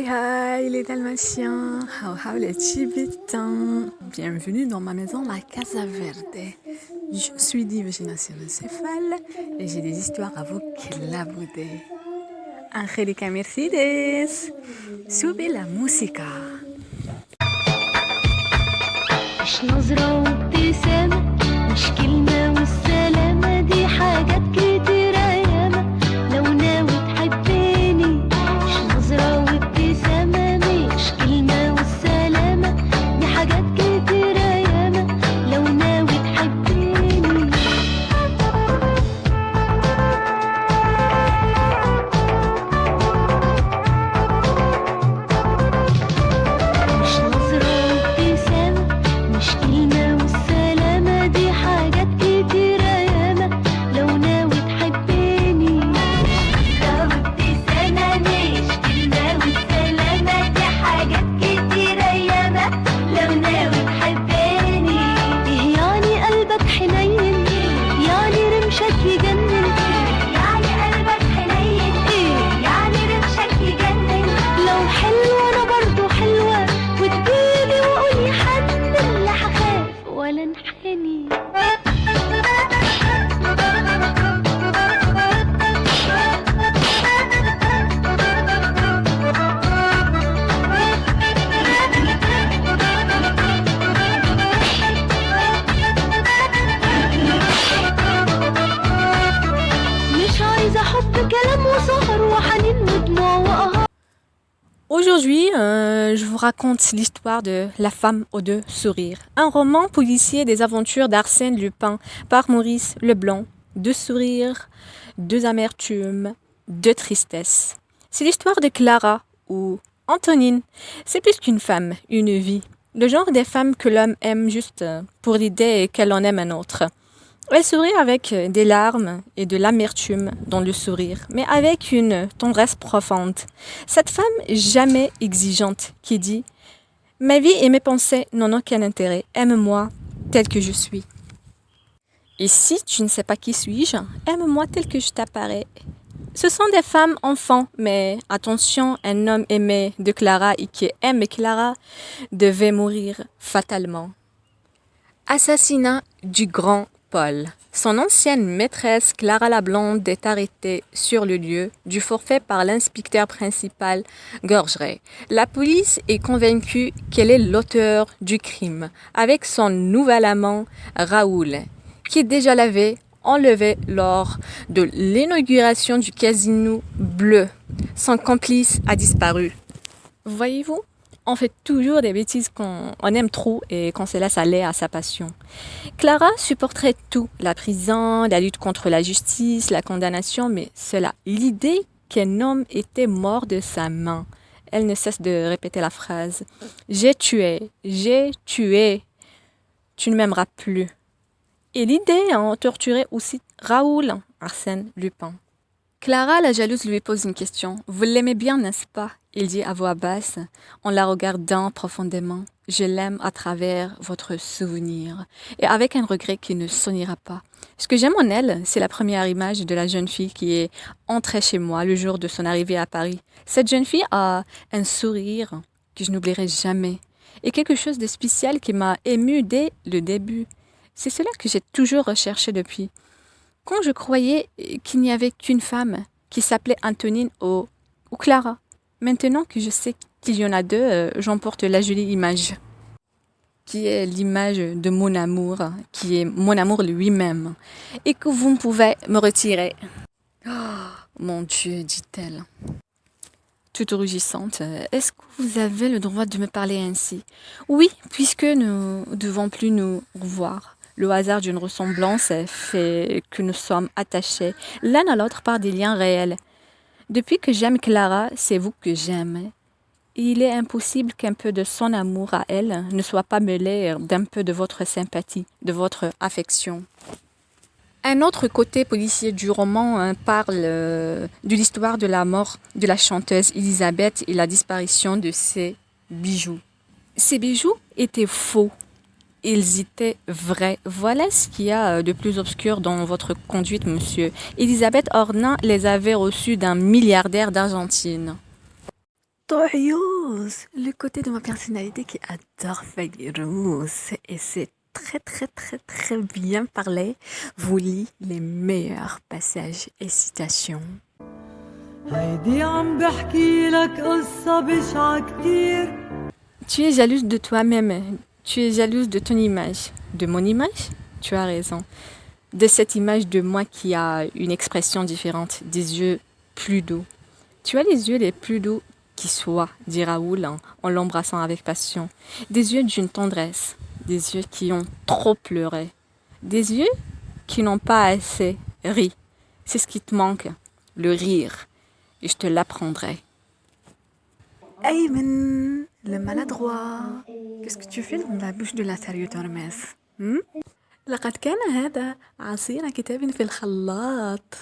Hi hi les Dalmatiens, how les Tibétains. Bienvenue dans ma maison, la Casa Verde. Je suis Divina Céphale et j'ai des histoires à vous clabouder. Angélica Mercedes, sube la música. مش نظرة وابتسامة، مش كلمة والسلامة، دي حاجات كتيرة ياما لو ناوي تحبني. مش نظرة وابتسامة، مش كلمة والسلامة، دي حاجات كتيرة ياما لو ناوي تحبني. مش نظرة وابتسامة، مش كلمة والسلامة، دي حاجات كتيرة ياما لو ناوي تحبني. نظرة وابتسامة، مش كلمة والسلامة، دي حاجات كتيرة ياما لو ناوي تحبني. إيه يعني قلبك حنين؟ يعني رمشك يجنن؟ يعني قلبك حنين؟ إيه يعني رمشك يجنن؟ لو حلوة أنا برضو حلوة، وتجيلي وقولي حنن، لا هخاف ولا انحني. مش عايزة حب كلام وسهر وحنين ودموع وقهر. Aujourd'hui, je vous raconte l'histoire de La femme aux deux sourires, un roman policier des aventures d'Arsène Lupin par Maurice Leblanc. Deux sourires, deux amertumes, deux tristesses. C'est l'histoire de Clara ou Antonine. C'est plus qu'une femme, une vie. Le genre des femmes que l'homme aime juste pour l'idée qu'elle en aime un autre. Elle sourit avec des larmes et de l'amertume dans le sourire, mais avec une tendresse profonde. Cette femme jamais exigeante qui dit « Ma vie et mes pensées n'ont aucun intérêt, aime-moi tel que je suis. » Et si tu ne sais pas qui suis-je, aime-moi tel que je t'apparais. Ce sont des femmes enfants, mais attention, un homme aimé de Clara et qui aime Clara devait mourir fatalement. Assassinat du grand Paul. Son ancienne maîtresse Clara la Blonde est arrêtée sur le lieu du forfait par l'inspecteur principal Gorgeret. La police est convaincue qu'elle est l'auteur du crime avec son nouvel amant Raoul, qui déjà l'avait enlevé lors de l'inauguration du Casino Bleu. Son complice a disparu. Voyez-vous, on fait toujours des bêtises qu'on aime trop et qu'on se laisse aller à sa passion. Clara supporterait tout, la prison, la lutte contre la justice, la condamnation, mais cela, l'idée qu'un homme était mort de sa main. Elle ne cesse de répéter la phrase « J'ai tué, tu ne m'aimeras plus ». Et l'idée en torturer aussi Raoul, Arsène Lupin. Clara, la jalouse, lui pose une question. « Vous l'aimez bien, n'est-ce pas ?» Il dit à voix basse, en la regardant profondément. « Je l'aime à travers votre souvenir. » Et avec un regret qui ne s'unira pas. Ce que j'aime en elle, c'est la première image de la jeune fille qui est entrée chez moi le jour de son arrivée à Paris. Cette jeune fille a un sourire que je n'oublierai jamais. Et quelque chose de spécial qui m'a émue dès le début. C'est cela que j'ai toujours recherché depuis. Quand je croyais qu'il n'y avait qu'une femme qui s'appelait Antonine ou Clara, maintenant que je sais qu'il y en a deux, j'emporte la jolie image, qui est l'image de mon amour, qui est mon amour lui-même, et que vous pouvez me retirer. Oh, mon Dieu, dit-elle, toute rougissante, est-ce que vous avez le droit de me parler ainsi? Oui, puisque nous ne devons plus nous revoir. Le hasard d'une ressemblance fait que nous sommes attachés l'un à l'autre par des liens réels. Depuis que j'aime Clara, c'est vous que j'aime. Il est impossible qu'un peu de son amour à elle ne soit pas mêlé d'un peu de votre sympathie, de votre affection. Un autre côté policier du roman parle de l'histoire de la mort de la chanteuse Elisabeth et la disparition de ses bijoux. Ces bijoux étaient faux. Ils étaient vrais. Voilà ce qu'il y a de plus obscur dans votre conduite, monsieur. Elisabeth Ornan les avait reçus d'un milliardaire d'Argentine. طوعيوز, le côté de ma personnalité qui adore Fayrouz. Et c'est très bien parlé. Vous lis les meilleurs passages et citations. هيدي عم بحكي لك قصة بشعة كتير. Tu es jalouse de toi-même. Tu es jalouse de ton image. De mon image? Tu as raison. De cette image de moi qui a une expression différente, des yeux plus doux. Tu as les yeux les plus doux qui soient, dit Raoul en l'embrassant avec passion. Des yeux d'une tendresse, des yeux qui ont trop pleuré, des yeux qui n'ont pas assez ri. C'est ce qui te manque, le rire. Et je te l'apprendrai. Ayman, le maladroit. Qu'est-ce que tu fais dans la bouche de la sérieuse Hermès? لقد كان هذا عصير كتاب في الخلاط.